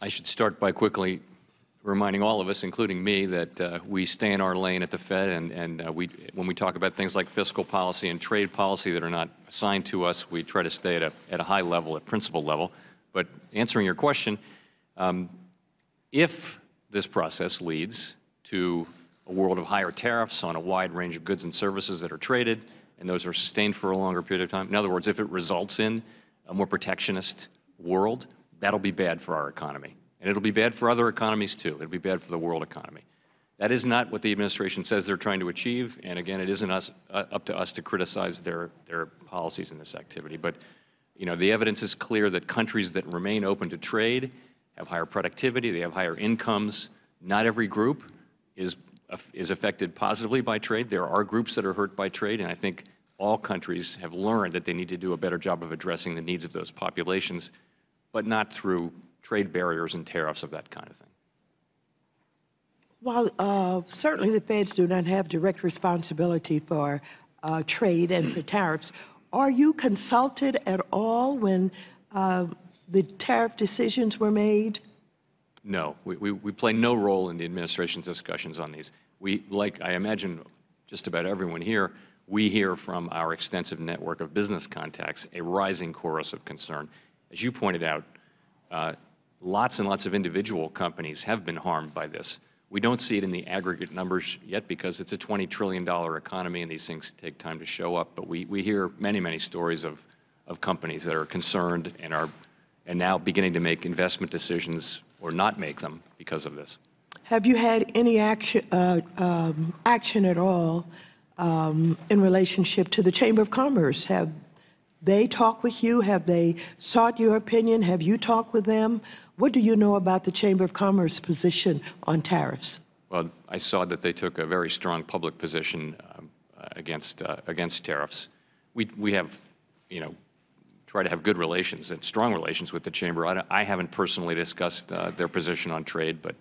I should start by quickly reminding all of us, including me, that we stay in our lane at the Fed, and when we talk about things like fiscal policy and trade policy that are not assigned to us, we try to stay at a high level, at principal level. But answering your question, if this process leads to a world of higher tariffs on a wide range of goods and services that are traded, and those are sustained for a longer period of time, in other words, if it results in a more protectionist world, that'll be bad for our economy. And it'll be bad for other economies, too. It'll be bad for the world economy. That is not what the administration says they're trying to achieve, and again, it isn't up to us to criticize their policies in this activity. But, you know, the evidence is clear that countries that remain open to trade have higher productivity, they have higher incomes. Not every group is affected positively by trade. There are groups that are hurt by trade, and I think all countries have learned that they need to do a better job of addressing the needs of those populations, but not through trade barriers and tariffs of that kind of thing. While certainly the feds do not have direct responsibility for trade and for tariffs, are you consulted at all when the tariff decisions were made? No, we play no role in the administration's discussions on these. We, like I imagine just about everyone here, we hear from our extensive network of business contacts a rising chorus of concern. As you pointed out, lots and lots of individual companies have been harmed by this. We don't see it in the aggregate numbers yet because it's a $20 trillion economy and these things take time to show up. But we hear many, many stories of companies that are concerned and now beginning to make investment decisions or not make them because of this. Have you had any action at all in relationship to the Chamber of Commerce? Have they talked with you? Have they sought your opinion? Have you talked with them? What do you know about the Chamber of Commerce position on tariffs? Well, I saw that they took a very strong public position against tariffs. We have, you know, try to have good relations and strong relations with the Chamber. I haven't personally discussed their position on trade, but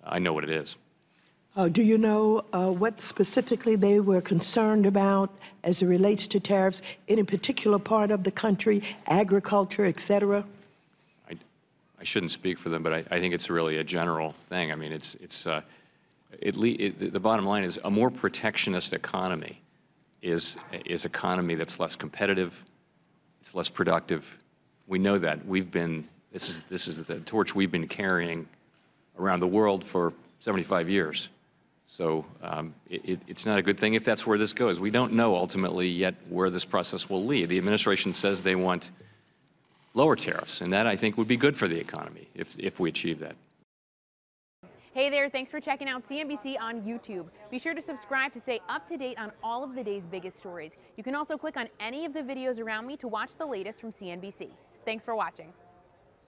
I know what it is. Do you know what specifically they were concerned about as it relates to tariffs in a particular part of the country, agriculture, et cetera? I shouldn't speak for them, but I think it's really a general thing. I mean, the bottom line is a more protectionist economy is economy that's less competitive, it's less productive. We know that. This is the torch we've been carrying around the world for 75 years. So it's not a good thing if that's where this goes. We don't know ultimately yet where this process will lead. The administration says they want lower tariffs, and that I think would be good for the economy if we achieve that. Hey there, thanks for checking out CNBC on YouTube. Be sure to subscribe to stay up to date on all of the day's biggest stories. You can also click on any of the videos around me to watch the latest from CNBC. Thanks for watching.